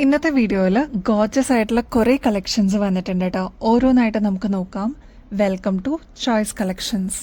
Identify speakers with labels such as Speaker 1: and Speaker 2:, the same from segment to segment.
Speaker 1: ഇന്നത്തെ വീഡിയോയിൽ ഗോർജസ് ആയിട്ടുള്ള കുറേ കളക്ഷൻസ് വന്നിട്ടുണ്ട് കേട്ടോ. ഓരോന്നായിട്ട് നമുക്ക് നോക്കാം. Welcome to Choice Collections.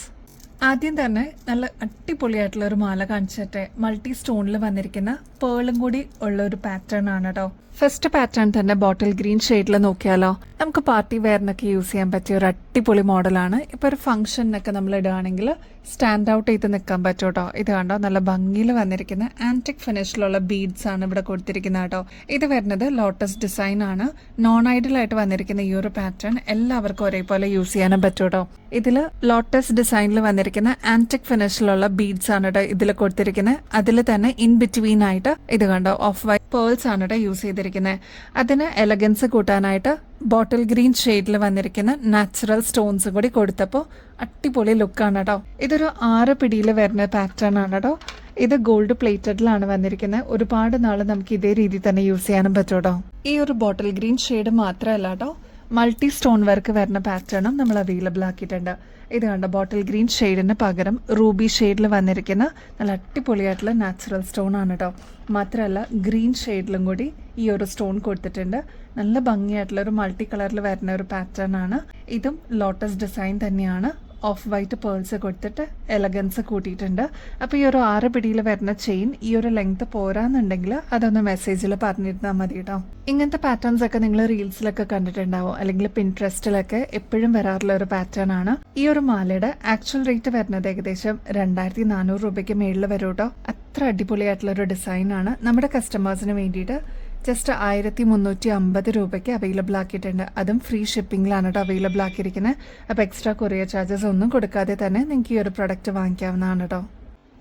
Speaker 1: ആദ്യം തന്നെ നല്ല അടിപൊളിയായിട്ടുള്ള ഒരു മാല കാണിച്ചിട്ട് മൾട്ടി സ്റ്റോണിൽ വന്നിരിക്കുന്ന പേളും കൂടി ഉള്ള ഒരു പാറ്റേൺ ആണ് കേട്ടോ. ഫസ്റ്റ് പാറ്റേൺ തന്നെ ബോട്ടിൽ ഗ്രീൻ ഷെയ്ഡിൽ നോക്കിയാലോ. നമുക്ക് പാർട്ടി വെയറിനൊക്കെ യൂസ് ചെയ്യാൻ പറ്റിയ ഒരു അടിപൊളി മോഡലാണ്. ഇപ്പോൾ ഒരു ഫംഗ്ഷനൊക്കെ നമ്മൾ ഇടുകയാണെങ്കിൽ സ്റ്റാൻഡ് ഔട്ട് ചെയ്ത് നിൽക്കാൻ പറ്റും കേട്ടോ. ഇത് കണ്ടോ, നല്ല ഭംഗിയിൽ വന്നിരിക്കുന്ന ആന്റിക് ഫിനിഷിലുള്ള ബീഡ്സ് ആണ് ഇവിടെ കൊടുത്തിരിക്കുന്നത് കേട്ടോ. ഇത് വരുന്നത് ലോട്ടസ് ഡിസൈൻ ആണ്. നോൺ ഐഡൽ ആയിട്ട് വന്നിരിക്കുന്ന ഈ ഒരു പാറ്റേൺ എല്ലാവർക്കും ഒരേപോലെ യൂസ് ചെയ്യാനും പറ്റും കേട്ടോ. ഇതിൽ ലോട്ടസ് ഡിസൈനിൽ വന്നിരിക്കുന്ന ആന്റിക് ഫിനിഷിലുള്ള ബീഡ്സ് ആണ് കേട്ടോ ഇതിൽ കൊടുത്തിരിക്കുന്നത്. അതിൽ തന്നെ ഇൻ ബിറ്റ്വീൻ ആയിട്ട് ഇത് കണ്ടോ ഓഫ് വൈറ്റ് പേൾസ് ആണ് കേട്ടോ യൂസ് ചെയ്തിരിക്കുന്നത്. അതിന് എലഗൻസ് കൂട്ടാനായിട്ട് ബോട്ടിൽ ഗ്രീൻ ഷെയ്ഡിൽ വന്നിരിക്കുന്ന നാച്ചുറൽ സ്റ്റോൺസ് കൂടി കൊടുത്തപ്പോൾ അടിപൊളി ലുക്കാണ് കേട്ടോ. ഇതൊരു 6 പിടിയിൽ വരുന്ന പാറ്റേൺ ആണ് കേട്ടോ. ഇത് ഗോൾഡ് പ്ലേറ്റഡിലാണ് വന്നിരിക്കുന്നത്. ഒരുപാട് നാൾ നമുക്ക് ഇതേ രീതിയിൽ തന്നെ യൂസ് ചെയ്യാനും പറ്റും കേട്ടോ. ഈ ഒരു ബോട്ടിൽ ഗ്രീൻ ഷെയ്ഡ് മാത്രമല്ല കേട്ടോ, മൾട്ടി സ്റ്റോൺ വർക്ക് വരുന്ന പാറ്റേണും നമ്മൾ അവൈലബിൾ ആക്കിയിട്ടുണ്ട്. ഇത് കണ്ട ബോട്ടിൽ ഗ്രീൻ ഷെയ്ഡിന് പകരം റൂബി ഷെയ്ഡിൽ വന്നിരിക്കുന്ന നല്ല അടിപൊളിയായിട്ടുള്ള നാച്ചുറൽ സ്റ്റോൺ ആണ് കേട്ടോ. മാത്രമല്ല ഗ്രീൻ ഷെയ്ഡിലും കൂടി ഈ ഒരു സ്റ്റോൺ കൊടുത്തിട്ടുണ്ട്. നല്ല ഭംഗിയായിട്ടുള്ള ഒരു മൾട്ടി കളറിൽ വരുന്ന ഒരു പാറ്റേൺ ആണ്. ഇതും ലോട്ടസ് ഡിസൈൻ തന്നെയാണ്. ഓഫ് വൈറ്റ് പേൾസ് കൊടുത്തിട്ട് എലഗൻസ് കൂട്ടിയിട്ടുണ്ട്. അപ്പോൾ ഈ ഒരു 6 പിടിയിൽ വരുന്ന ചെയിൻ ഈ ഒരു ലെങ്ത് പോരാന്നുണ്ടെങ്കിൽ അതൊന്ന് മെസ്സേജിൽ പറഞ്ഞിരുന്നാൽ മതി കേട്ടോ. ഇങ്ങനത്തെ പാറ്റേൺസ് ഒക്കെ നിങ്ങൾ റീൽസിലൊക്കെ കണ്ടിട്ടുണ്ടാവും, അല്ലെങ്കിൽ പിൻട്രസ്റ്റിലൊക്കെ എപ്പോഴും വരാറുള്ള ഒരു പാറ്റേൺ ആണ്. ഈ ഒരു മാലയുടെ ആക്ച്വൽ റേറ്റ് വരുന്നത് ഏകദേശം 2400 രൂപയ്ക്ക് മേളിൽ വരും കേട്ടോ. അത്ര അടിപൊളിയായിട്ടുള്ള ഒരു ഡിസൈൻ ആണ്. നമ്മുടെ കസ്റ്റമേഴ്സിന് വേണ്ടിയിട്ട് ജസ്റ്റ് 1350 രൂപയ്ക്ക് അവൈലബിൾ ആക്കിയിട്ടുണ്ട്. അതും ഫ്രീ ഷിപ്പിംഗിലാണ് കേട്ടോ അവൈലബിൾ ആക്കിയിരിക്കുന്നത്. അപ്പോൾ എക്സ്ട്രാ കൊറിയർ ചാർജസ് ഒന്നും കൊടുക്കാതെ തന്നെ നിങ്ങൾക്ക് ഈ ഒരു പ്രൊഡക്റ്റ് വാങ്ങിക്കാവുന്നതാണ് കേട്ടോ.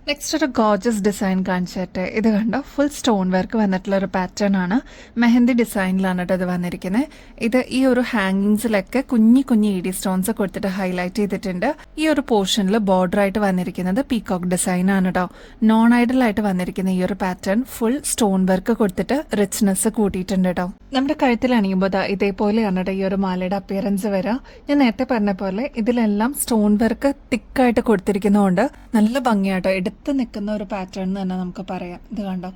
Speaker 1: നെക്സ്റ്റ് ഒരു ഗോർജസ് ഡിസൈൻ കാണിച്ചിട്ട് ഇത് കണ്ടോ, ഫുൾ സ്റ്റോൺ വർക്ക് വന്നിട്ടുള്ള ഒരു പാറ്റേൺ ആണ്. മെഹന്തി ഡിസൈനിലാണ് കേട്ടോ ഇത് വന്നിരിക്കുന്നത്. ഇത് ഈ ഒരു ഹാങ്ങിങ്സിലൊക്കെ കുഞ്ഞി ഇഡി സ്റ്റോൺസ് കൊടുത്തിട്ട് ഹൈലൈറ്റ് ചെയ്തിട്ടുണ്ട്. ഈ ഒരു പോർഷനിൽ ബോർഡർ ആയിട്ട് വന്നിരിക്കുന്നത് പീകോക്ക് ഡിസൈൻ ആണ് കേട്ടോ. നോൺ ഐഡൽ ആയിട്ട് വന്നിരിക്കുന്ന ഈ ഒരു പാറ്റേൺ ഫുൾ സ്റ്റോൺ വർക്ക് കൊടുത്തിട്ട് റിച്ച്നെസ് കൂട്ടിയിട്ടുണ്ട് കേട്ടോ. നമ്മുടെ കഴുത്തിൽ അണിയുമ്പോൾ ഇതേപോലെയാണ് കേട്ടോ ഈ ഒരു മാലയുടെ അപ്പിയറൻസ് വരിക. ഞാൻ നേരത്തെ പറഞ്ഞ പോലെ ഇതിലെല്ലാം സ്റ്റോൺ വർക്ക് തിക്കായിട്ട് കൊടുത്തിരിക്കുന്നതുകൊണ്ട് നല്ല ഭംഗിയാട്ടോ. എടുത്ത് നിൽക്കുന്ന ഒരു പാറ്റേൺ തന്നെ നമുക്ക് പറയാം. ഇത് കണ്ടോ,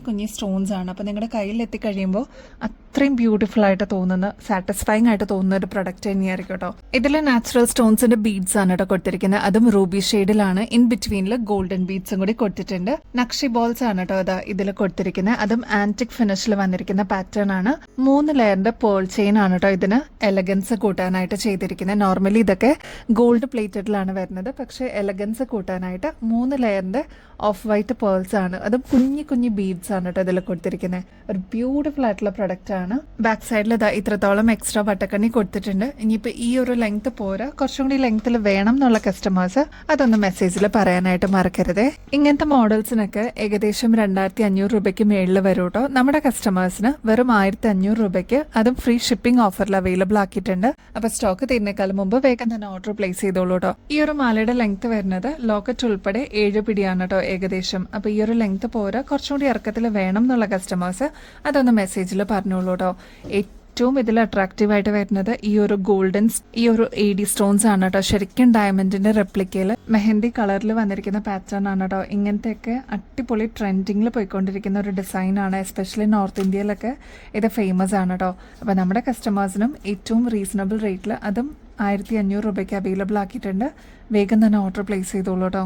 Speaker 1: കുഞ്ഞി സ്റ്റോൺസ് ആണ്. അപ്പോൾ നിങ്ങളുടെ കയ്യിൽ എത്തിക്കഴിയുമ്പോൾ അത്രയും ബ്യൂട്ടിഫുൾ ആയിട്ട് തോന്നുന്ന, സാറ്റിസ്ഫൈങ് ആയിട്ട് തോന്നുന്ന ഒരു പ്രൊഡക്റ്റ് തന്നെയായിരിക്കും കേട്ടോ. ഇതിൽ നാച്ചുറൽ സ്റ്റോൺസിന്റെ ബീഡ്സ് ആണ് കേട്ടോ കൊടുത്തിരിക്കുന്നത്. അതും റൂബി ഷെയ്ഡിലാണ്. ഇൻ ബിറ്റ്വീനിൽ ഗോൾഡൻ ബീഡ്സും കൂടി കൊടുത്തിട്ടുണ്ട്. നക്ഷി ബോൾസ് ആണ് കേട്ടോ ഇതാ ഇതിൽ കൊടുത്തിരിക്കുന്നത്. അതും ആന്റിക് ഫിനിഷിൽ വന്നിരിക്കുന്ന പാറ്റേൺ ആണ്. 3 ലെയറിന്റെ പേൾ ചെയിൻ ആണ് കേട്ടോ ഇതിന് എലഗൻസ് കൂട്ടാനായിട്ട് ചെയ്തിരിക്കുന്നത്. നോർമലി ഇതൊക്കെ ഗോൾഡ് പ്ലേറ്റഡിലാണ് വരുന്നത്, പക്ഷെ എലഗൻസ് കൂട്ടാനായിട്ട് 3 ലെയറിന്റെ ഓഫ് വൈറ്റ് പേൾസ് ആണ്. അതും കുഞ്ഞി ബീഡ്സ് ആണ് കേട്ടോ ഇതിൽ കൊടുത്തിരിക്കുന്നത്. ഒരു ബ്യൂട്ടിഫുൾ ആയിട്ടുള്ള പ്രൊഡക്റ്റ് ആണ്. ബാക്ക് സൈഡിൽ ഇത്രത്തോളം എക്സ്ട്രാ വട്ടക്കണ്ണി കൊടുത്തിട്ടുണ്ട്. ഇനിയിപ്പോൾ ഈ ഒരു ലെങ്ത് പോരാ, കുറച്ചും കൂടി ലെങ്ത്തിൽ വേണം എന്നുള്ള കസ്റ്റമേഴ്സ് അതൊന്ന് മെസ്സേജിൽ പറയാനായിട്ട് മറക്കരുതേ. ഇങ്ങനത്തെ മോഡൽസിനൊക്കെ ഏകദേശം 2500 രൂപയ്ക്ക് മേളിൽ വരും കേട്ടോ. നമ്മുടെ കസ്റ്റമേഴ്സിന് വെറും 1500 രൂപയ്ക്ക്, അതും ഫ്രീ ഷിപ്പിംഗ് ഓഫറിൽ അവൈലബിൾ ആക്കിയിട്ടുണ്ട്. അപ്പോൾ സ്റ്റോക്ക് തീരുന്നേക്കാളും മുമ്പ് വേഗം തന്നെ ഓർഡർ പ്ലേസ് ചെയ്തോളൂ കേട്ടോ. ഈ ഒരു മാലയുടെ ലെങ്ത് വരുന്നത് ലോക്കറ്റ് ഉൾപ്പെടെ 7 പിടിയാണ് കേട്ടോ ഏകദേശം. അപ്പോൾ ഈ ഒരു ലെങ്ത് പോരാ, കുറച്ചും കൂടി ഇറക്കത്തിൽ വേണം എന്നുള്ള കസ്റ്റമേഴ്സ് അതൊന്ന് മെസ്സേജിൽ പറഞ്ഞോളൂ കേട്ടോ. ഏറ്റവും ഇതിൽ അട്രാക്റ്റീവ് ആയിട്ട് വരുന്നത് ഈ ഒരു ഈ ഒരു AD സ്റ്റോൺസ് ആണ് കേട്ടോ. ശരിക്കും ഡയമണ്ടിന്റെ റെപ്ലിക്കയിൽ മെഹന്തി കളറിൽ വന്നിരിക്കുന്ന പാറ്റേൺ ആണ് കേട്ടോ. ഇങ്ങനത്തെയൊക്കെ അടിപൊളി ട്രെൻഡിങ്ങിൽ പോയിക്കൊണ്ടിരിക്കുന്ന ഒരു ഡിസൈൻ ആണ്. എസ്പെഷ്യലി നോർത്ത് ഇന്ത്യയിലൊക്കെ ഇത് ഫേമസ് ആണ് കേട്ടോ. അപ്പോൾ നമ്മുടെ കസ്റ്റമേഴ്സിനും ഏറ്റവും റീസണബിൾ റേറ്റിൽ, അതും 1500 രൂപയ്ക്ക് അവൈലബിൾ ആക്കിയിട്ടുണ്ട്. വേഗം തന്നെ ഓർഡർ പ്ലേസ് ചെയ്തോളൂ കേട്ടോ.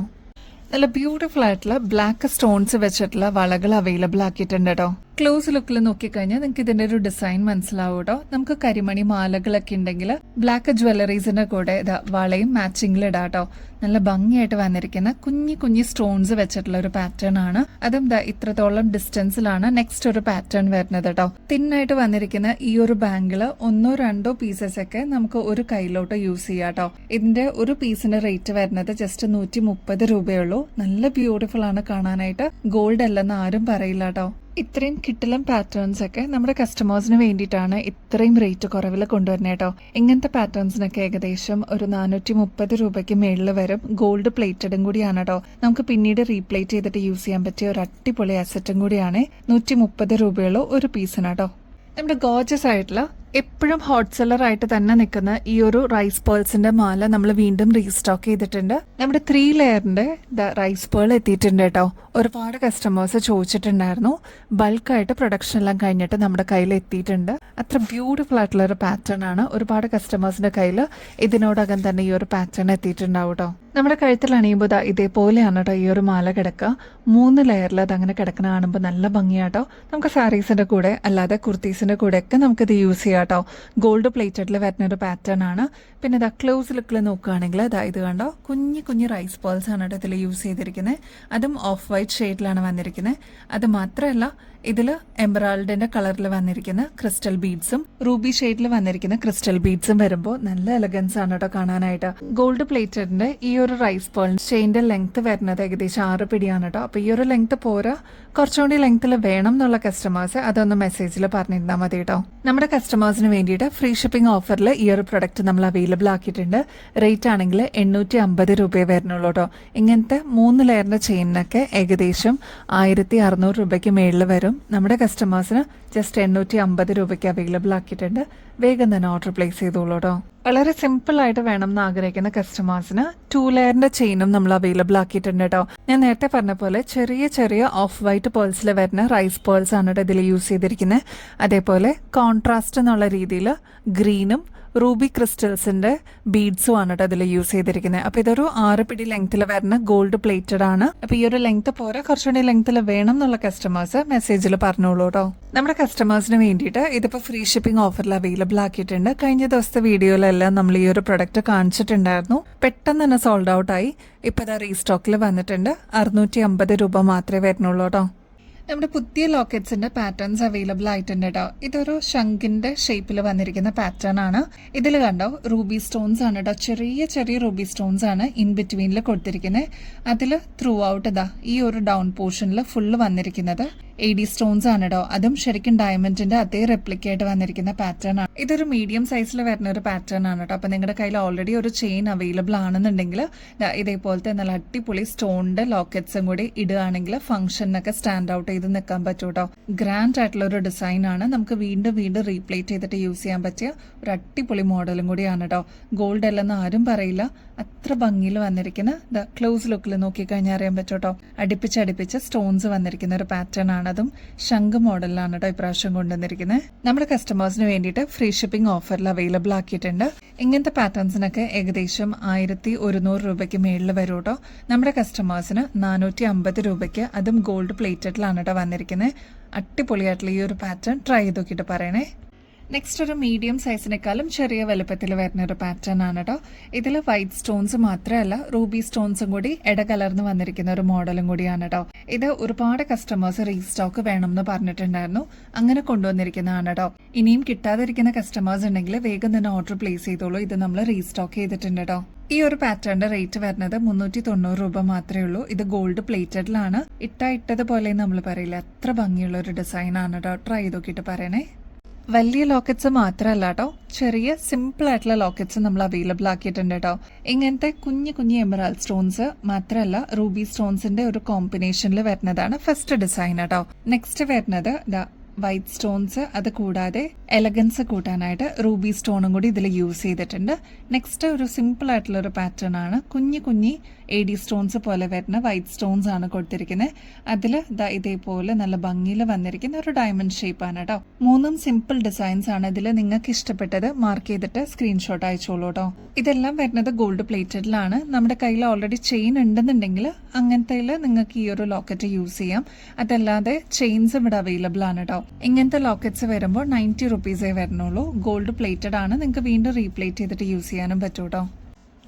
Speaker 1: നല്ല ബ്യൂട്ടിഫുൾ ആയിട്ടുള്ള ബ്ലാക്ക് സ്റ്റോൺസ് വെച്ചിട്ടുള്ള വളകൾ അവൈലബിൾ ആക്കിയിട്ടുണ്ട് കേട്ടോ. ക്ലോസ് ലുക്കിൽ നോക്കിക്കഴിഞ്ഞാൽ നിങ്ങൾക്ക് ഇതിന്റെ ഒരു ഡിസൈൻ മനസ്സിലാവും കേട്ടോ. നമുക്ക് കരിമണി മാലകളൊക്കെ ഉണ്ടെങ്കിൽ ബ്ലാക്ക് ജ്വല്ലറീസിന്റെ കൂടെ വളയും മാച്ചിങ്ങിൽ ഇടാം കേട്ടോ. നല്ല ഭംഗിയായിട്ട് വന്നിരിക്കുന്ന കുഞ്ഞി സ്റ്റോൺസ് വെച്ചിട്ടുള്ള ഒരു പാറ്റേൺ ആണ്. അതും ഇത്രത്തോളം ഡിസ്റ്റൻസിലാണ് നെക്സ്റ്റ് ഒരു പാറ്റേൺ വരുന്നത് കേട്ടോ. തിന്നായിട്ട് വന്നിരിക്കുന്ന ഈ ഒരു ബാങ്കിള് 1-2 പീസസ് ഒക്കെ നമുക്ക് ഒരു കയ്യിലോട്ട് യൂസ് ചെയ്യാം കേട്ടോ. ഇതിന്റെ ഒരു പീസിന്റെ റേറ്റ് വരുന്നത് ജസ്റ്റ് 130 രൂപയുള്ളൂ. നല്ല ബ്യൂട്ടിഫുൾ ആണ് കാണാനായിട്ട്. ഗോൾഡ് അല്ലെന്ന് ആരും പറയില്ല കേട്ടോ. ഇത്രയും കിട്ടിലും പാറ്റേൺസ് ഒക്കെ നമ്മുടെ കസ്റ്റമേഴ്സിന് വേണ്ടിയിട്ടാണ് ഇത്രയും റേറ്റ് കുറവിൽ കൊണ്ടുവരുന്നത് കേട്ടോ. ഇങ്ങനത്തെ പാറ്റേൺസിനൊക്കെ ഏകദേശം ഒരു 430 രൂപയ്ക്ക് മേളിൽ വരും. ഗോൾഡ് പ്ലേറ്റഡും കൂടിയാണ് കേട്ടോ. നമുക്ക് പിന്നീട് റീപ്ലേറ്റ് ചെയ്തിട്ട് യൂസ് ചെയ്യാൻ പറ്റിയ ഒരു അടിപൊളി അസറ്റും കൂടിയാണ്. 130 രൂപയുള്ള ഒരു പീസിന് കേട്ടോ. നമ്മുടെ ഗോർജസ് ആയിട്ടുള്ള എപ്പോഴും ഹോട്ട് സെല്ലറായിട്ട് തന്നെ നിൽക്കുന്ന ഈ ഒരു റൈസ് പേൾസിന്റെ മാല നമ്മൾ വീണ്ടും റീസ്റ്റോക്ക് ചെയ്തിട്ടുണ്ട്. നമ്മുടെ 3 ലെയറിന്റെ റൈസ് പേൾ എത്തിയിട്ടുണ്ട് കേട്ടോ. ഒരുപാട് കസ്റ്റമേഴ്സ് ചോദിച്ചിട്ടുണ്ടായിരുന്നു. ബൾക്കായിട്ട് പ്രൊഡക്ഷൻ എല്ലാം കഴിഞ്ഞിട്ട് നമ്മുടെ കയ്യിൽ എത്തിയിട്ടുണ്ട്. അത്ര ബ്യൂട്ടിഫുൾ ആയിട്ടുള്ള ഒരു പാറ്റേൺ ആണ്. ഒരുപാട് കസ്റ്റമേഴ്സിന്റെ കയ്യിൽ ഇതിനോടകം തന്നെ ഈ ഒരു പാറ്റേൺ എത്തിയിട്ടുണ്ടാവും കേട്ടോ. നമ്മുടെ കഴുത്തിൽ അണിയുമ്പോൾ ഇതേപോലെയാണ് കേട്ടോ ഈ ഒരു മാല കിടക്കുക. 3 ലെയറിൽ അത് അങ്ങനെ കിടക്കുന്ന കാണുമ്പോൾ നല്ല ഭംഗിയാട്ടോ. നമുക്ക് സാരീസിന്റെ കൂടെ അല്ലാതെ കുർത്തീസിന്റെ കൂടെ ഒക്കെ നമുക്കിത് യൂസ് ചെയ്യാം കേട്ടോ. ഗോൾഡ് പ്ലേറ്റഡിൽ വരുന്ന ഒരു പാറ്റേൺ ആണ്. പിന്നെ ഇതാ ക്ലോസ് ലുക്കിൽ നോക്കുകയാണെങ്കിൽ ഇത് കണ്ടോ, കുഞ്ഞു കുഞ്ഞു റൈസ് പേൾസ് ആണ് കേട്ടോ ഇതിൽ യൂസ് ചെയ്തിരിക്കുന്നത്. അതും ഓഫ് വൈറ്റ് ഷെയ്ഡിലാണ് വന്നിരിക്കുന്നത്. അത് മാത്രമല്ല ഇതിൽ എംബ്രാൾഡിന്റെ കളറിൽ വന്നിരിക്കുന്ന ക്രിസ്റ്റൽ ബീഡ്സും റൂബി ഷെയ്ഡിൽ വന്നിരിക്കുന്ന ക്രിസ്റ്റൽ ബീഡ്സും വരുമ്പോൾ നല്ല എലഗൻസ് ആണ് കേട്ടോ കാണാനായിട്ട്. ഗോൾഡ് പ്ലേറ്റഡിന്റെ ഈ ഒരു റൈസ് പേൾ ചെയിന്റെ ലെങ്ത് വരുന്നത് ഏകദേശം 6 പിടിയാണ് കേട്ടോ. അപ്പൊ ഈ ഒരു ലെങ്ത് പോരാ, കുറച്ചുകൂടി ലെങ്ത്തിൽ വേണം എന്നുള്ള കസ്റ്റമേഴ്സ് അതൊന്ന് മെസ്സേജിൽ പറഞ്ഞിരുന്നാൽ മതി കേട്ടോ. നമ്മുടെ കസ്റ്റമേഴ്സിന് വേണ്ടിയിട്ട് ഫ്രീ ഷിപ്പിംഗ് ഓഫറിൽ ഈ ഒരു പ്രൊഡക്റ്റ് നമ്മൾ അവൈലബിൾ ആക്കിയിട്ടുണ്ട്. റേറ്റ് ആണെങ്കിൽ 850 രൂപയെ വരുന്നുള്ളൂ കേട്ടോ. ഇങ്ങനത്തെ 3 ലെയറിന്റെ ചെയിനൊക്കെ ഏകദേശം 1600 രൂപയ്ക്ക് മേളിൽ വരും. നമ്മുടെ കസ്റ്റമേഴ്സിന് ജസ്റ്റ് 850 രൂപയ്ക്ക് അവൈലബിൾ ആക്കിയിട്ടുണ്ട്. വേഗം തന്നെ ഓർഡർ പ്ലേസ് ചെയ്തോളൂ കേട്ടോ. വളരെ സിമ്പിൾ ആയിട്ട് വേണം എന്ന് ആഗ്രഹിക്കുന്ന കസ്റ്റമേഴ്സിന് 2 ലെയറിന്റെ ചെയിനും നമ്മൾ അവൈലബിൾ ആക്കിയിട്ടുണ്ട് കേട്ടോ. ഞാൻ നേരത്തെ പറഞ്ഞ പോലെ ചെറിയ ചെറിയ ഓഫ് വൈറ്റ് പേൾസിൽ വരുന്ന റൈസ് പേൾസ് ആണ് ഇതിൽ യൂസ് ചെയ്തിരിക്കുന്നത്. അതേപോലെ കോൺട്രാസ്റ്റ് എന്നുള്ള രീതിയിൽ ഗ്രീനും റൂബി ക്രിസ്റ്റൽസിന്റെ ബീഡ്സും ആണ് കേട്ടോ ഇതിൽ യൂസ് ചെയ്തിരിക്കുന്നത്. അപ്പൊ ഇതൊരു 6 പിടി ലെങ്ത്തിൽ വരുന്ന ഗോൾഡ് പ്ലേറ്റഡ് ആണ്. അപ്പൊ ഈ ഒരു ലെങ്ത് പോരാ, കുറച്ചുകൂടി ലെങ്ത്തിൽ വേണം എന്നുള്ള കസ്റ്റമേഴ്സ് മെസ്സേജിൽ പറഞ്ഞോളൂ കേട്ടോ. നമ്മുടെ കസ്റ്റമേഴ്സിന് വേണ്ടിയിട്ട് ഇതിപ്പോ ഫ്രീ ഷിപ്പിംഗ് ഓഫറിൽ അവൈലബിൾ ആക്കിയിട്ടുണ്ട്. കഴിഞ്ഞ ദിവസത്തെ വീഡിയോയിലെല്ലാം നമ്മൾ ഈ ഒരു പ്രൊഡക്റ്റ് കാണിച്ചിട്ടുണ്ടായിരുന്നു. പെട്ടെന്ന് തന്നെ സോൾഡ് ഔട്ട് ആയി. ഇപ്പൊ ഇതാ റീസ്റ്റോക്കിൽ വന്നിട്ടുണ്ട്. 650 രൂപ മാത്രമേ വരുന്നുള്ളൂ കേട്ടോ. നമ്മുടെ പുതിയ ലോക്കറ്റ്സിന്റെ പാറ്റേൺസ് അവൈലബിൾ ആയിട്ടുണ്ട് കേട്ടോ. ഇതൊരു ശംഖിന്റെ ഷേപ്പിൽ വന്നിരിക്കുന്ന പാറ്റേൺ ആണ്. ഇതിൽ കണ്ടോ റൂബി സ്റ്റോൺസ് ആണ് കേട്ടോ. ചെറിയ ചെറിയ റൂബി സ്റ്റോൺസ് ആണ് ഇൻ ബിറ്റ്വീനിൽ കൊടുത്തിരിക്കുന്നത്. അതിൽ ത്രൂ ഔട്ട് ഈ ഒരു ഡൗൺ പോർഷനിൽ ഫുള്ള് വന്നിരിക്കുന്നത് AD സ്റ്റോൺസ് ആണ് കേട്ടോ. അതും ശരിക്കും ഡയമണ്ടിന്റെ അതേ റെപ്ലിക്ക ആയിട്ട് വന്നിരിക്കുന്ന പാറ്റേൺ ആണ്. ഇതൊരു മീഡിയം സൈസിൽ വരുന്ന ഒരു പാറ്റേൺ ആണ് കേട്ടോ. അപ്പൊ നിങ്ങളുടെ കയ്യിൽ ഓൾറെഡി ഒരു ചെയിൻ അവൈലബിൾ ആണെന്നുണ്ടെങ്കിൽ ഇതേപോലത്തെ നല്ല അടിപൊളി സ്റ്റോണിന്റെ ലോക്കറ്റ്സും കൂടി ഇടുകയാണെങ്കിൽ ഫംഗ്ഷനൊക്കെ സ്റ്റാൻഡ് ഔട്ട് ചെയ്ത് നിൽക്കാൻ പറ്റും കേട്ടോ. ഗ്രാൻഡ് ആയിട്ടുള്ള ഒരു ഡിസൈൻ ആണ്. നമുക്ക് വീണ്ടും വീണ്ടും റീപ്ലേറ്റ് ചെയ്തിട്ട് യൂസ് ചെയ്യാൻ പറ്റിയ ഒരു അടിപൊളി മോഡലും കൂടിയാണ് കേട്ടോ. ഗോൾഡ് അല്ലെന്ന് ആരും പറയില്ല. അത്ര ഭംഗിയിൽ വന്നിരിക്കുന്ന ക്ലോസ് ലുക്കിൽ നോക്കിക്കഴിഞ്ഞാൽ അറിയാൻ പറ്റും കേട്ടോ. അടുപ്പിച്ച് സ്റ്റോൺസ് വന്നിരിക്കുന്ന ഒരു പാറ്റേൺ ആണ്. അതും ശംഖ് മോഡലിലാണ് കേട്ടോ ഇപ്രാവശ്യം കൊണ്ടുവന്നിരിക്കുന്നത്. നമ്മുടെ കസ്റ്റമേഴ്സിന് വേണ്ടിയിട്ട് ഫ്രീ ഷിപ്പിംഗ് ഓഫറിൽ അവൈലബിൾ ആക്കിയിട്ടുണ്ട്. ഇങ്ങനത്തെ പാറ്റേൺസിനൊക്കെ ഏകദേശം 1100 രൂപയ്ക്ക് മേളിൽ വരും കേട്ടോ. നമ്മുടെ കസ്റ്റമേഴ്സിന് 450 രൂപയ്ക്ക്, അതും ഗോൾഡ് പ്ലേറ്റഡിലാണ് കേട്ടോ വന്നിരിക്കുന്നത്. അടിപൊളിയായിട്ടുള്ള ഈ ഒരു പാറ്റേൺ ട്രൈ ചെയ്ത് നോക്കിയിട്ട് പറയണേ. നെക്സ്റ്റ് ഒരു മീഡിയം സൈസിനേക്കാളും ചെറിയ വലുപ്പത്തിൽ വരുന്ന ഒരു പാറ്റേൺ ആണ് കേട്ടോ. ഇതിൽ വൈറ്റ് സ്റ്റോൺസ് മാത്രമല്ല റൂബി സ്റ്റോൺസും കൂടി ഇടകലർന്ന് വന്നിരിക്കുന്ന ഒരു മോഡലും കൂടിയാണ് കേട്ടോ. ഇത് ഒരുപാട് കസ്റ്റമേഴ്സ് റീസ്റ്റോക്ക് വേണമെന്ന് പറഞ്ഞിട്ടുണ്ടായിരുന്നു. അങ്ങനെ കൊണ്ടുവന്നിരിക്കുന്നതാണ് കേട്ടോ. ഇനിയും കിട്ടാതിരിക്കുന്ന കസ്റ്റമേഴ്സ് ഉണ്ടെങ്കിൽ വേഗം തന്നെ ഓർഡർ പ്ലേസ് ചെയ്തോളൂ. ഇത് നമ്മൾ റീസ്റ്റോക്ക് ചെയ്തിട്ടുണ്ട് കേട്ടോ. ഈ ഒരു പാറ്റേണിന്റെ റേറ്റ് വരുന്നത് 390 രൂപ മാത്രമേ ഉള്ളൂ. ഇത് ഗോൾഡ് പ്ലേറ്റഡിലാണ്. ഇട്ടതുപോലെ നമ്മൾ പറയില്ല, അത്ര ഭംഗിയുള്ള ഒരു ഡിസൈൻ ആണ് കേട്ടോ. ട്രൈ ചെയ്ത് നോക്കിയിട്ട് പറയണേ. വലിയ ലോക്കറ്റ്സ് മാത്രമല്ല കേട്ടോ, ചെറിയ സിമ്പിൾ ആയിട്ടുള്ള ലോക്കറ്റ്സ് നമ്മൾ അവൈലബിൾ ആക്കിയിട്ടുണ്ട് കേട്ടോ. ഇങ്ങനത്തെ കുഞ്ഞു കുഞ്ഞു എമറാൾഡ് സ്റ്റോൺസ് മാത്രമല്ല റൂബി സ്റ്റോൺസിന്റെ ഒരു കോമ്പിനേഷനിൽ വരുന്നതാണ് ഫസ്റ്റ് ഡിസൈൻ കേട്ടോ. നെക്സ്റ്റ് വരുന്നത് വൈറ്റ് സ്റ്റോൺസ്, അത് കൂടാതെ എലഗൻസ് കൂട്ടാനായിട്ട് റൂബി സ്റ്റോണും കൂടി ഇതിൽ യൂസ് ചെയ്തിട്ടുണ്ട്. നെക്സ്റ്റ് ഒരു സിമ്പിൾ ആയിട്ടുള്ള ഒരു പാറ്റേൺ ആണ്. കുഞ്ഞി AD സ്റ്റോൺസ് പോലെ വരുന്ന വൈറ്റ് സ്റ്റോൺസ് ആണ് കൊടുത്തിരിക്കുന്നത്. അതിൽ ഇതേപോലെ നല്ല ഭംഗിയിൽ വന്നിരിക്കുന്ന ഒരു ഡയമണ്ട് ഷേപ്പ് ആണ് കേട്ടോ. 3 സിമ്പിൾ ഡിസൈൻസ് ആണ്. ഇതിൽ നിങ്ങൾക്ക് ഇഷ്ടപ്പെട്ടത് മാർക്ക് ചെയ്തിട്ട് സ്ക്രീൻഷോട്ട് അയച്ചോളൂ കേട്ടോ. ഇതെല്ലാം വരുന്നത് ഗോൾഡ് പ്ലേറ്റഡിലാണ്. നമ്മുടെ കയ്യിൽ ഓൾറെഡി ചെയിൻ ഉണ്ടെന്നുണ്ടെങ്കിൽ അങ്ങനത്തെ നിങ്ങൾക്ക് ഈ ഒരു ലോക്കറ്റ് യൂസ് ചെയ്യാം. അതല്ലാതെ ചെയിൻസ് ഇവിടെ അവൈലബിൾ ആണ് കേട്ടോ. ഇങ്ങനത്തെ ലോക്കറ്റ്സ് വരുമ്പോൾ 90 റുപ്പീസേ വരുന്നുള്ളൂ. ഗോൾഡ് പ്ലേറ്റഡ് ആണ്. നിങ്ങൾക്ക് വീണ്ടും റീപ്ലേറ്റ് ചെയ്തിട്ട് യൂസ് ചെയ്യാനും പറ്റും കേട്ടോ.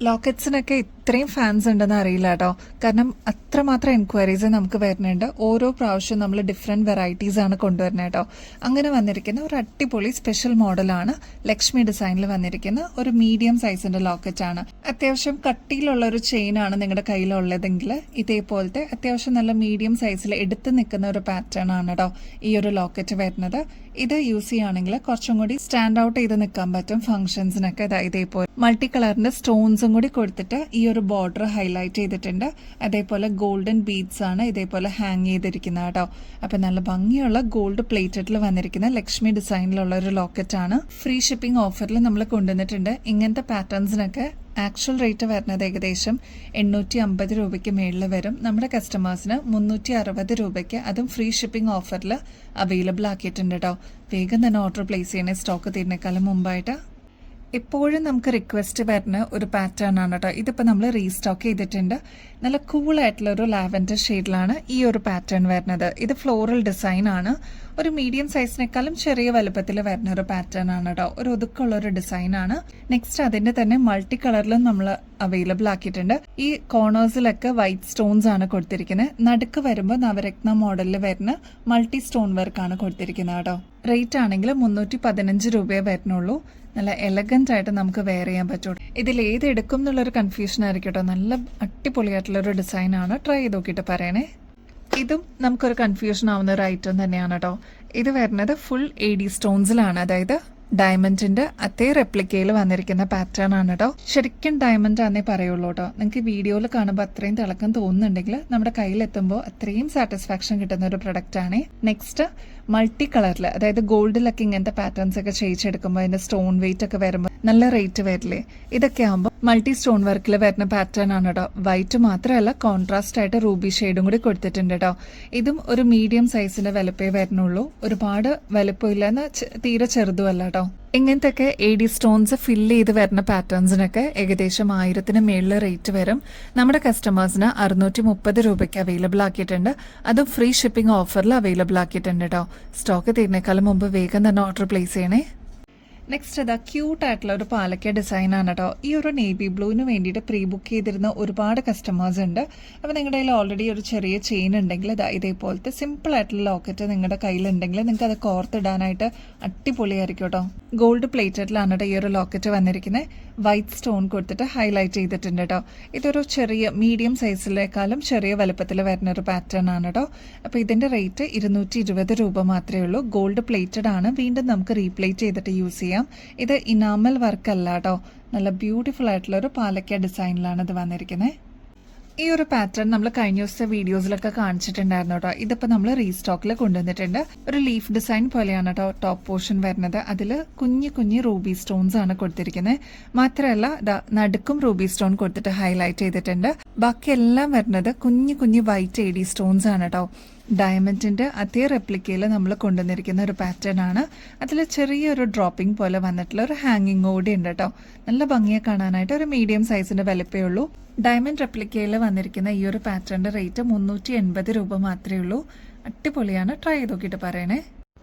Speaker 1: ലോക്കറ്റ്സിനൊക്കെ ഇത്രയും ഫാൻസ് ഉണ്ടെന്ന് അറിയില്ല കേട്ടോ. കാരണം അത്രമാത്രം എൻക്വയറീസ് നമുക്ക് വരുന്നുണ്ട്. ഓരോ പ്രാവശ്യം നമ്മൾ ഡിഫറെന്റ് വെറൈറ്റീസ് ആണ് കൊണ്ടുവരുന്നത് കേട്ടോ. അങ്ങനെ വന്നിരിക്കുന്ന ഒരു അടിപൊളി സ്പെഷ്യൽ മോഡലാണ്. ലക്ഷ്മി ഡിസൈനിൽ വന്നിരിക്കുന്ന ഒരു മീഡിയം സൈസിന്റെ ലോക്കറ്റ് ആണ്. അത്യാവശ്യം കട്ടിയിലുള്ള ഒരു ചെയിൻ ആണ് നിങ്ങളുടെ കയ്യിലുള്ളതെങ്കിൽ ഇതേപോലത്തെ അത്യാവശ്യം നല്ല മീഡിയം സൈസിൽ എടുത്ത് നിൽക്കുന്ന ഒരു പാറ്റേൺ ആണ് കേട്ടോ ഈ ഒരു ലോക്കറ്റ് വരുന്നത്. ഇത് യൂസ് ചെയ്യുകയാണെങ്കിൽ കുറച്ചും കൂടി സ്റ്റാൻഡ് ഔട്ട് ചെയ്ത് നിൽക്കാൻ പറ്റും ഫംഗ്ഷൻസിനൊക്കെ. ഇതേപോലെ മൾട്ടി കളറിന്റെ സ്റ്റോൺസും കൂടി കൊടുത്തിട്ട് ഈ ഒരു ഒരു ബോർഡർ ഹൈലൈറ്റ് ചെയ്തിട്ടുണ്ട്. അതേപോലെ ഗോൾഡൻ ബീഡ്സ് ആണ് ഇതേപോലെ ഹാങ് ചെയ്തിരിക്കുന്നത് കേട്ടോ. അപ്പം നല്ല ഭംഗിയുള്ള ഗോൾഡ് പ്ലേറ്റഡിൽ വന്നിരിക്കുന്ന ലക്ഷ്മി ഡിസൈനിലുള്ള ഒരു ലോക്കറ്റ് ആണ്. ഫ്രീ ഷിപ്പിംഗ് ഓഫറിൽ നമ്മൾ കൊണ്ടുവന്നിട്ടുണ്ട്. ഇങ്ങനത്തെ പാറ്റേൺസിനൊക്കെ ആക്ച്വൽ റേറ്റ് വരുന്നത് ഏകദേശം 850 രൂപയ്ക്ക് മേളിൽ വരും. നമ്മുടെ കസ്റ്റമേഴ്സിന് 360 രൂപയ്ക്ക്, അതും ഫ്രീ ഷിപ്പിംഗ് ഓഫറിൽ അവൈലബിൾ ആക്കിയിട്ടുണ്ട് കേട്ടോ. വേഗം തന്നെ ഓർഡർ പ്ലേസ് ചെയ്യണേ, സ്റ്റോക്ക് തീരുന്നേക്കാളും മുമ്പായിട്ട്. എപ്പോഴും നമുക്ക് റിക്വസ്റ്റ് വരുന്ന ഒരു പാറ്റേൺ ആണ് കേട്ടോ. ഇതിപ്പോൾ നമ്മൾ റീസ്റ്റോക്ക് ചെയ്തിട്ടുണ്ട്. നല്ല കൂളായിട്ടുള്ള ഒരു ലാവൻഡർ ഷെയ്ഡിലാണ് ഈ ഒരു പാറ്റേൺ വരുന്നത്. ഇത് ഫ്ലോറൽ ഡിസൈൻ ആണ്. ഒരു മീഡിയം സൈസിനേക്കാളും ചെറിയ വലുപ്പത്തിൽ വരുന്ന ഒരു പാറ്റേൺ ആണ് കേട്ടോ. ഒരു ഒതുക്കമുള്ള ഒരു ഡിസൈൻ ആണ്. നെക്സ്റ്റ് അതിന്റെ തന്നെ മൾട്ടി കളറിലും നമ്മൾ അവൈലബിൾ ആക്കിയിട്ടുണ്ട്. ഈ കോർണേഴ്സിലൊക്കെ വൈറ്റ് സ്റ്റോൺസ് ആണ് കൊടുത്തിരിക്കുന്നത്. നടുക്ക് വരുമ്പോൾ നവരത്ന മോഡലിൽ വരുന്ന മൾട്ടി സ്റ്റോൺ വർക്ക് ആണ് കൊടുത്തിരിക്കുന്നത് കേട്ടോ. റേറ്റ് ആണെങ്കിൽ 315 രൂപയെ വരുന്നുള്ളൂ. നല്ല എലഗന്റ് ആയിട്ട് നമുക്ക് വെയർ ചെയ്യാൻ പറ്റുള്ളൂ. ഇതിൽ ഏത് എടുക്കും എന്നുള്ളൊരു കൺഫ്യൂഷൻ ആയിരിക്കും കേട്ടോ. നല്ല അടിപൊളിയായിട്ടുള്ളൊരു ഡിസൈൻ ആണ്. ട്രൈ ചെയ്ത് നോക്കിയിട്ട് പറയണേ. ഇതും നമുക്കൊരു കൺഫ്യൂഷൻ ആവുന്ന ഒരു ഐറ്റം തന്നെയാണ് കേട്ടോ. ഇത് വരുന്നത് ഫുൾ AD സ്റ്റോൺസിലാണ്, അതായത് ഡയമണ്ടിന്റെ അതേ റെപ്ലിക്കയിൽ വന്നിരിക്കുന്ന പാറ്റേൺ ആണ് കേട്ടോ. ശരിക്കും ഡയമണ്ട് ആണെന്നേ പറയുള്ളൂ കേട്ടോ. നിങ്ങൾക്ക് വീഡിയോയിൽ കാണുമ്പോൾ അത്രയും തിളക്കം തോന്നുന്നുണ്ടെങ്കിൽ നമ്മുടെ കയ്യിലെത്തുമ്പോൾ അത്രയും സാറ്റിസ്ഫാക്ഷൻ കിട്ടുന്ന ഒരു പ്രൊഡക്റ്റ് ആണ്. നെക്സ്റ്റ് മൾട്ടി കളറിൽ, അതായത് ഗോൾഡിലൊക്കെ ഇങ്ങനത്തെ പാറ്റേൺസ് ഒക്കെ ചെയ്യിച്ചെടുക്കുമ്പോൾ അതിന്റെ സ്റ്റോൺ വെയിറ്റ് ഒക്കെ വരുമ്പോൾ നല്ല റേറ്റ് വരില്ലേ. ഇതൊക്കെ ആകുമ്പോൾ മൾട്ടി സ്റ്റോൺ വർക്കിൽ വരുന്ന പാറ്റേൺ ആണ് കേട്ടോ. വൈറ്റ് മാത്രമല്ല, കോൺട്രാസ്റ്റ് ആയിട്ട് റൂബി ഷെയ്ഡും കൂടി കൊടുത്തിട്ടുണ്ട് കേട്ടോ. ഇതും ഒരു മീഡിയം സൈസിന്റെ വലുപ്പേ വരുന്നുള്ളൂ. ഒരുപാട് വലുപ്പമില്ലെന്ന് തീരെ ചെറുതുമല്ല കേട്ടോ. ഇങ്ങനത്തെ ഒക്കെ AD സ്റ്റോൺസ് ഫില്ല് ചെയ്ത് വരുന്ന പാറ്റേൺസിനൊക്കെ ഏകദേശം 1000-ന് മേളിൽ റേറ്റ് വരും. നമ്മുടെ കസ്റ്റമേഴ്സിന് 630 രൂപയ്ക്ക് അവൈലബിൾ ആക്കിയിട്ടുണ്ട്. അതും ഫ്രീ ഷിപ്പിംഗ് ഓഫറിൽ അവൈലബിൾ ആക്കിയിട്ടുണ്ട് കേട്ടോ. സ്റ്റോക്ക് തീരുന്നേക്കാളും മുമ്പ് വേഗം തന്നെ ഓർഡർ പ്ലേസ് ചെയ്യണേ. നെക്സ്റ്റ് ഇതാ ക്യൂട്ട് ആയിട്ടുള്ള ഒരു പാലക്ക ഡിസൈൻ ആണ് കേട്ടോ. ഈ ഒരു നേവി ബ്ലൂവിന് വേണ്ടിയിട്ട് പ്രീ ബുക്ക് ചെയ്തിരുന്ന ഒരുപാട് കസ്റ്റമേഴ്സ് ഉണ്ട്. അപ്പോൾ നിങ്ങളുടെ കയ്യിൽ ഓൾറെഡി ഒരു ചെറിയ ചെയിൻ ഉണ്ടെങ്കിൽ ഇതേപോലത്തെ സിമ്പിൾ ആയിട്ടുള്ള ലോക്കറ്റ് നിങ്ങളുടെ കയ്യിലുണ്ടെങ്കിൽ നിങ്ങൾക്ക് അത് കോർത്തിടാനായിട്ട് അടിപൊളിയായിരിക്കും കേട്ടോ. ഗോൾഡ് പ്ലേറ്റഡിലാണ് കേട്ടോ ഈ ഒരു ലോക്കറ്റ് വന്നിരിക്കുന്നത്. വൈറ്റ് സ്റ്റോൺ കൊടുത്തിട്ട് ഹൈലൈറ്റ് ചെയ്തിട്ടുണ്ട് കേട്ടോ. ഇതൊരു ചെറിയ മീഡിയം സൈസിലേക്കാളും ചെറിയ വലുപ്പത്തിൽ വരുന്ന ഒരു പാറ്റേൺ ആണ് കേട്ടോ. അപ്പോൾ ഇതിന്റെ റേറ്റ് 220 രൂപ മാത്രമേ ഉള്ളൂ. ഗോൾഡ് പ്ലേറ്റഡ് ആണ്. വീണ്ടും നമുക്ക് റീപ്ലേറ്റ് ചെയ്തിട്ട് യൂസ് ചെയ്യാം. ഇത് ഇനാമൽ വർക്ക് അല്ല കേട്ടോ. നല്ല ബ്യൂട്ടിഫുൾ ആയിട്ടുള്ള ഒരു പാലക്ക ഡിസൈനിലാണ് ഇത് വന്നിരിക്കുന്നത്. ഈ ഒരു പാറ്റേൺ നമ്മൾ കഴിഞ്ഞ ദിവസത്തെ വീഡിയോസിലൊക്കെ കാണിച്ചിട്ടുണ്ടായിരുന്നു കേട്ടോ. ഇതിപ്പോൾ നമ്മൾ റീസ്റ്റോക്കിൽ കൊണ്ടുവന്നിട്ടുണ്ട്. ഒരു ലീഫ് ഡിസൈൻ പോലെയാണ് കേട്ടോ ടോപ്പ് പോർഷൻ വരുന്നത്. അതിൽ കുഞ്ഞു കുഞ്ഞു റൂബി സ്റ്റോൺസ് ആണ് കൊടുത്തിരിക്കുന്നത്. മാത്രമല്ല നടുക്കും റൂബി സ്റ്റോൺ കൊടുത്തിട്ട് ഹൈലൈറ്റ് ചെയ്തിട്ടുണ്ട്. ബാക്കിയെല്ലാം വരുന്നത് കുഞ്ഞു കുഞ്ഞു വൈറ്റ് AD സ്റ്റോൺസ് ആണ് കേട്ടോ. ഡയമണ്ടിന്റെ അതേ റെപ്ലിക്കയിൽ നമ്മൾ കൊണ്ടുവന്നിരിക്കുന്ന ഒരു പാറ്റേൺ ആണ്. അതിൽ ചെറിയൊരു ഡ്രോപ്പിംഗ് പോലെ വന്നിട്ടുള്ള ഒരു ഹാങ്ങിങ് കൂടി ഉണ്ട് കേട്ടോ. നല്ല ഭംഗിയെ കാണാനായിട്ട് ഒരു മീഡിയം സൈസിന്റെ വലുപ്പേ ഉള്ളൂ. ഡയമണ്ട് റെപ്ലിക്കയിൽ വന്നിരിക്കുന്ന ഈ ഒരു പാറ്റേണിന്റെ റേറ്റ് 380 രൂപ മാത്രമേ ഉള്ളൂ. അടിപൊളിയാണ്. ട്രൈ ചെയ്ത് നോക്കിയിട്ട് പറയണേ.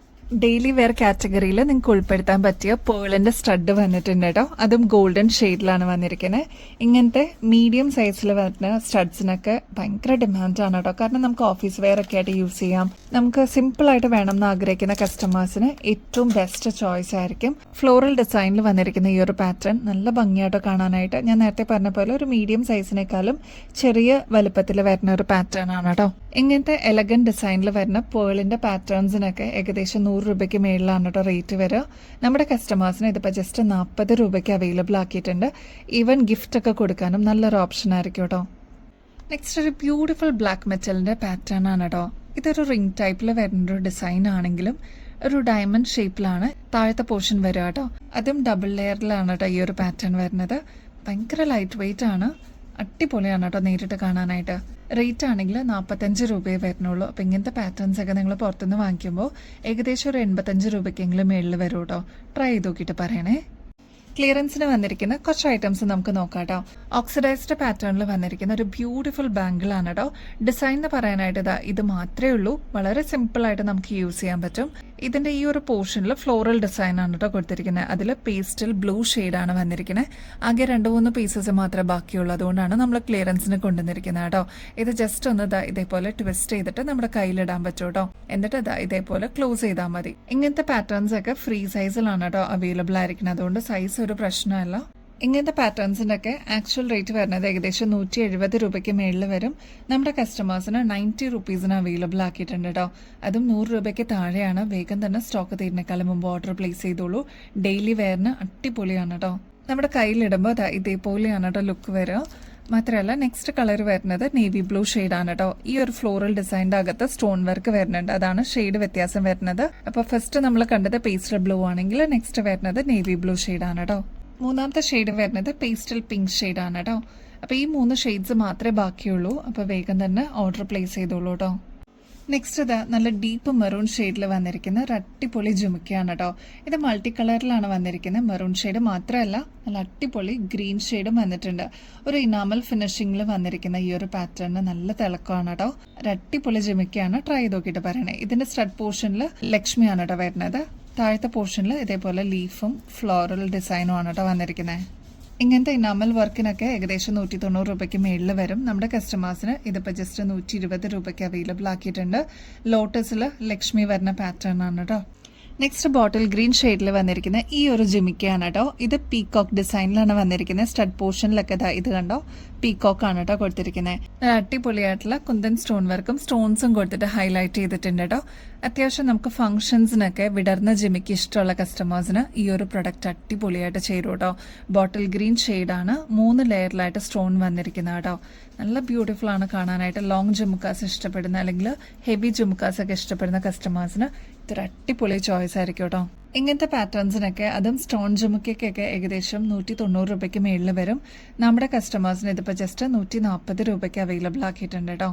Speaker 1: ഡെയിലി വെയർ കാറ്റഗറിയിൽ നിങ്ങൾക്ക് ഉൾപ്പെടുത്താൻ പറ്റിയ പേളിന്റെ സ്റ്റഡ് വന്നിട്ടുണ്ട് കേട്ടോ. അതും ഗോൾഡൻ ഷെയ്ഡിലാണ് വന്നിരിക്കുന്നത്. ഇങ്ങനത്തെ മീഡിയം സൈസിൽ വരുന്ന സ്റ്റഡ്സിനൊക്കെ ഭയങ്കര ഡിമാൻഡാണ് കേട്ടോ. കാരണം നമുക്ക് ഓഫീസ് വെയർ ഒക്കെ ആയിട്ട് യൂസ് ചെയ്യാം. നമുക്ക് സിമ്പിൾ ആയിട്ട് വേണം എന്ന് ആഗ്രഹിക്കുന്ന കസ്റ്റമേഴ്സിന് ഏറ്റവും ബെസ്റ്റ് ചോയ്സ് ആയിരിക്കും. ഫ്ലോറൽ ഡിസൈനിൽ വന്നിരിക്കുന്ന ഈ ഒരു പാറ്റേൺ നല്ല ഭംഗിയായിട്ട് കാണാനായിട്ട് ഞാൻ നേരത്തെ പറഞ്ഞ പോലെ ഒരു മീഡിയം സൈസിനേക്കാളും ചെറിയ വലുപ്പത്തിൽ വരുന്ന ഒരു പാറ്റേൺ ആണ് കേട്ടോ. ഇങ്ങനത്തെ എലഗന്റ് ഡിസൈനിൽ വരുന്ന പേളിന്റെ പാറ്റേൺസിനൊക്കെ ഏകദേശം 100 രൂപയ്ക്ക് മേളിലാണ് കേട്ടോ റേറ്റ് വരിക. നമ്മുടെ കസ്റ്റമേഴ്സിന് ഇതിപ്പോൾ ജസ്റ്റ് 40 രൂപയ്ക്ക് അവൈലബിൾ ആക്കിയിട്ടുണ്ട്. ഈവൻ ഗിഫ്റ്റ് ഒക്കെ കൊടുക്കാനും നല്ലൊരു ഓപ്ഷൻ ആയിരിക്കും കേട്ടോ. നെക്സ്റ്റ് ഒരു ബ്യൂട്ടിഫുൾ ബ്ലാക്ക് മെറ്റലിന്റെ പാറ്റേൺ ആണ് കേട്ടോ. ഇതൊരു റിംഗ് ടൈപ്പിൽ വരുന്നൊരു ഡിസൈൻ ആണെങ്കിലും ഒരു ഡയമണ്ട് ഷേപ്പിലാണ് താഴത്തെ പോർഷൻ വരിക കേട്ടോ. അതും ഡബിൾ ലെയറിലാണ് കേട്ടോ ഈ ഒരു പാറ്റേൺ വരുന്നത്. ഭയങ്കര ലൈറ്റ് വെയിറ്റ് ആണ്. അടിപൊളിയാണ് കേട്ടോ നേരിട്ട് കാണാനായിട്ട്. റേറ്റ് ആണെങ്കിൽ 45 രൂപയെ വരുന്നുള്ളൂ. അപ്പം ഇങ്ങനത്തെ പാറ്റേൺസ് ഒക്കെ നിങ്ങൾ പുറത്തുനിന്ന് വാങ്ങിക്കുമ്പോൾ ഏകദേശം ഒരു 85 രൂപയ്ക്കെങ്കിലും മേളിൽ വരും കേട്ടോ. ട്രൈ ചെയ്ത് നോക്കിയിട്ട് പറയണേ. ക്ലിയറൻസിന് വന്നിരിക്കുന്ന കുറച്ച് ഐറ്റംസ് നമുക്ക് നോക്കാം കേട്ടോ. ഓക്സിഡൈസ്ഡ് പാറ്റേണിൽ വന്നിരിക്കുന്ന ഒരു ബ്യൂട്ടിഫുൾ ബാംഗിൾ ആണ് കേട്ടോ. ഡിസൈൻ എന്ന് പറയാനായിട്ട് ഇത് മാത്രമേ ഉള്ളൂ. വളരെ സിമ്പിൾ ആയിട്ട് നമുക്ക് യൂസ് ചെയ്യാൻ പറ്റും. ഇതിന്റെ ഈ ഒരു പോർഷനിൽ ഫ്ലോറൽ ഡിസൈൻ ആണ് കേട്ടോ കൊടുത്തിരിക്കുന്നത്. അതിൽ പേസ്റ്റൽ ബ്ലൂ ഷെയ്ഡാണ് വന്നിരിക്കുന്നത്. ആകെ 2-3 പീസസ് മാത്രമേ ബാക്കിയുള്ളൂ. അതുകൊണ്ടാണ് നമ്മൾ ക്ലിയറൻസിന് കൊണ്ടുവന്നിരിക്കുന്നത് കേട്ടോ. ഇത് ജസ്റ്റ് ഒന്ന് ഇതേപോലെ ട്വിസ്റ്റ് ചെയ്തിട്ട് നമ്മുടെ കയ്യിലിടാൻ പറ്റും കേട്ടോ. എന്നിട്ട് ഇതേപോലെ ക്ലോസ് ചെയ്താൽ മതി. ഇങ്ങനത്തെ പാറ്റേൺസ് ഒക്കെ ഫ്രീ സൈസിലാണ് കേട്ടോ അവൈലബിൾ ആയിരിക്കുന്നത്. അതുകൊണ്ട് സൈസ് ഒരു പ്രശ്നമല്ല. ഇങ്ങനത്തെ പാറ്റേൺസിന്റെ ഒക്കെ ആക്ച്വൽ റേറ്റ് വരുന്നത് ഏകദേശം 170 രൂപയ്ക്ക് മേളിൽ വരും. നമ്മുടെ കസ്റ്റമേഴ്സിന് 90 റുപ്പീസിന് അവൈലബിൾ ആക്കിയിട്ടുണ്ട് കേട്ടോ. അതും 100 രൂപയ്ക്ക് താഴെയാണ്. വേഗം തന്നെ സ്റ്റോക്ക് തീരുന്നേക്കാളും മുമ്പ് ഓർഡർ പ്ലേസ് ചെയ്തോളൂ. ഡെയിലി വെയറിന് അടിപൊളിയാണ് കേട്ടോ. നമ്മുടെ കയ്യിലിടുമ്പോൾ ഇതേപോലെയാണ് കേട്ടോ ലുക്ക് വരിക. മാത്രമല്ല നെക്സ്റ്റ് കളർ വരുന്നത് നേവി ബ്ലൂ ആണ് കേട്ടോ. ഈ ഒരു ഫ്ലോറൽ ഡിസൈനിന്റെ അകത്ത് സ്റ്റോൺ വർക്ക് വരുന്നുണ്ട്, അതാണ് ഷെയ്ഡ് വ്യത്യാസം വരുന്നത്. അപ്പോൾ ഫസ്റ്റ് നമ്മൾ കണ്ടത് പേസ്റ്റൽ ബ്ലൂ ആണെങ്കിൽ നെക്സ്റ്റ് വരുന്നത് നേവി ബ്ലൂ ആണ് കേട്ടോ. മൂന്നാമത്തെ ഷെയ്ഡ് വരുന്നത് പേസ്റ്റൽ പിങ്ക് ആണ് കേട്ടോ. അപ്പോൾ ഈ 3 ഷെയ്ഡ്സ് മാത്രമേ ബാക്കിയുള്ളൂ. അപ്പോൾ വേഗം തന്നെ ഓർഡർ പ്ലേസ് ചെയ്തോളൂ കേട്ടോ. നെക്സ്റ്റ് ഇതാ നല്ല ഡീപ്പ് മെറൂൺ ഷെയ്ഡിൽ വന്നിരിക്കുന്ന ഒരു അടിപൊളി ജുമിക്കയാണ് കേട്ടോ. ഇത് മൾട്ടി കളറിലാണ് വന്നിരിക്കുന്നത്. മെറൂൺ ഷെയ്ഡ് മാത്രമല്ല നല്ല അടിപൊളി ഗ്രീൻ ഷെയ്ഡും വന്നിട്ടുണ്ട്. ഒരു ഇനാമൽ ഫിനിഷിങ്ങിൽ വന്നിരിക്കുന്ന ഈ ഒരു പാറ്റേണിന് നല്ല തിളക്കമാണ് കേട്ടോ. ഒരു അടിപൊളി ജുമിക്കയാണ്. ട്രൈ ചെയ്ത് നോക്കിയിട്ട് പറയണേ. ഇതിന്റെ സ്റ്റഡ് പോർഷനിൽ ലക്ഷ്മിയാണ് കേട്ടോ വരുന്നത്. താഴത്തെ പോർഷനിൽ ഇതേപോലെ ലീഫും ഫ്ലോറൽ ഡിസൈനും ആണ് കേട്ടോ വന്നിരിക്കുന്നത്. ഇങ്ങനത്തെ ഇനാമൽ വർക്കിനൊക്കെ ഏകദേശം 190 രൂപയ്ക്ക് മേളിൽ വരും. നമ്മുടെ കസ്റ്റമേഴ്സിന് ഇതിപ്പോൾ ജസ്റ്റ് 120 രൂപയ്ക്ക് അവൈലബിൾ ആക്കിയിട്ടുണ്ട്. ലോട്ടസിൽ ലക്ഷ്മി വരുന്ന പാറ്റേൺ ആണ് കേട്ടോ. നെക്സ്റ്റ് ബോട്ടിൽ ഗ്രീൻ ഷെയ്ഡിൽ വന്നിരിക്കുന്ന ഈ ഒരു ജിമിക്കയാണ് കേട്ടോ. ഇത് പീകോക്ക് ഡിസൈനിലാണ് വന്നിരിക്കുന്നത്. സ്റ്റഡ് പോർഷനിലൊക്കെ ഇത് കണ്ടോ, പീകോക്ക് ആണ് കേട്ടോ കൊടുത്തിരിക്കുന്നത്. അടിപൊളിയായിട്ടുള്ള കുന്തൻ സ്റ്റോൺ വർക്കും സ്റ്റോൺസും കൊടുത്തിട്ട് ഹൈലൈറ്റ് ചെയ്തിട്ടുണ്ട് കേട്ടോ. അത്യാവശ്യം നമുക്ക് ഫംഗ്ഷൻസിനൊക്കെ വിടർന്ന ജിമിക്ക് ഇഷ്ടമുള്ള കസ്റ്റമേഴ്സിന് ഈ ഒരു പ്രൊഡക്റ്റ് അടിപൊളിയായിട്ട് ചേരും കേട്ടോ. ബോട്ടിൽ ഗ്രീൻ ഷെയ്ഡാണ്, 3 ലെയറിലായിട്ട് സ്റ്റോൺ വന്നിരിക്കുന്നത് കേട്ടോ. നല്ല ബ്യൂട്ടിഫുൾ ആണ് കാണാനായിട്ട്. ലോങ് ജുമുക്കാസ് ഇഷ്ടപ്പെടുന്ന അല്ലെങ്കിൽ ഹെവി ജുമുക്കാസ് ഒക്കെ ഇഷ്ടപ്പെടുന്ന കസ്റ്റമേഴ്സിന് ഇതൊരു അടിപൊളി ചോയ്സ് ആയിരിക്കും കേട്ടോ. ഇങ്ങനത്തെ പാറ്റേൺസിനൊക്കെ അതും സ്റ്റോൺ ജുമുക്കൊക്കെ ഏകദേശം 190 രൂപയ്ക്ക് മേളിൽ വരും. നമ്മുടെ കസ്റ്റമേഴ്സിന് ഇതിപ്പോൾ ജസ്റ്റ് 140 രൂപയ്ക്ക് അവൈലബിൾ ആക്കിയിട്ടുണ്ട് കേട്ടോ.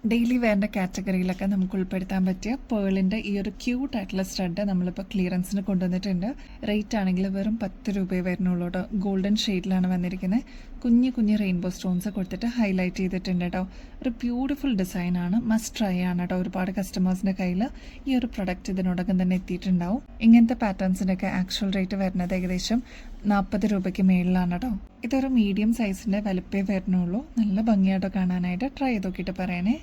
Speaker 1: ഡെയിലി വെയറിൻ്റെ കാറ്റഗറിയിലൊക്കെ നമുക്ക് ഉൾപ്പെടുത്താൻ പറ്റിയ പേളിൻ്റെ ഈ ഒരു ക്യൂട്ടായിട്ടുള്ള സ്റ്റഡ് നമ്മളിപ്പോൾ ക്ലിയറൻസിന് കൊണ്ടുവന്നിട്ടുണ്ട്. റേറ്റ് ആണെങ്കിൽ വെറും 10 രൂപയെ വരുന്നുള്ളൂ കേട്ടോ. ഗോൾഡൻ ഷെയ്ഡിലാണ് വന്നിരിക്കുന്നത്. കുഞ്ഞു റെയിൻബോ സ്റ്റോൺസ് കൊടുത്തിട്ട് ഹൈലൈറ്റ് ചെയ്തിട്ടുണ്ട് കേട്ടോ. ഒരു ബ്യൂട്ടിഫുൾ ഡിസൈനാണ്, മസ്റ്റ് ട്രൈ ആണ് കേട്ടോ. ഒരുപാട് കസ്റ്റമേഴ്സിൻ്റെ കയ്യിൽ ഈ ഒരു പ്രൊഡക്റ്റ് ഇതിനോടകം തന്നെ എത്തിയിട്ടുണ്ടാവും. ഇങ്ങനത്തെ പാറ്റേൺസിൻ്റെയൊക്കെ ആക്ച്വൽ റേറ്റ് വരുന്നത് ഏകദേശം 40 രൂപയ്ക്ക് മേളിലാണ് കേട്ടോ. ഇതൊരു മീഡിയം സൈസിൻ്റെ വലുപ്പേ വരുന്നുള്ളൂ. നല്ല ഭംഗിയായിട്ടോ കാണാനായിട്ട്. ട്രൈ ചെയ്ത് നോക്കിയിട്ട് പറയണേ.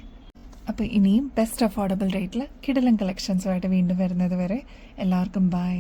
Speaker 1: അപ്പോൾ ഇനിയും ബെസ്റ്റ് അഫോർഡബിൾ റേറ്റിൽ കിടിലൻ കളക്ഷൻസുമായിട്ട് വീണ്ടും വരുന്നത് വരെ എല്ലാവർക്കും ബൈ.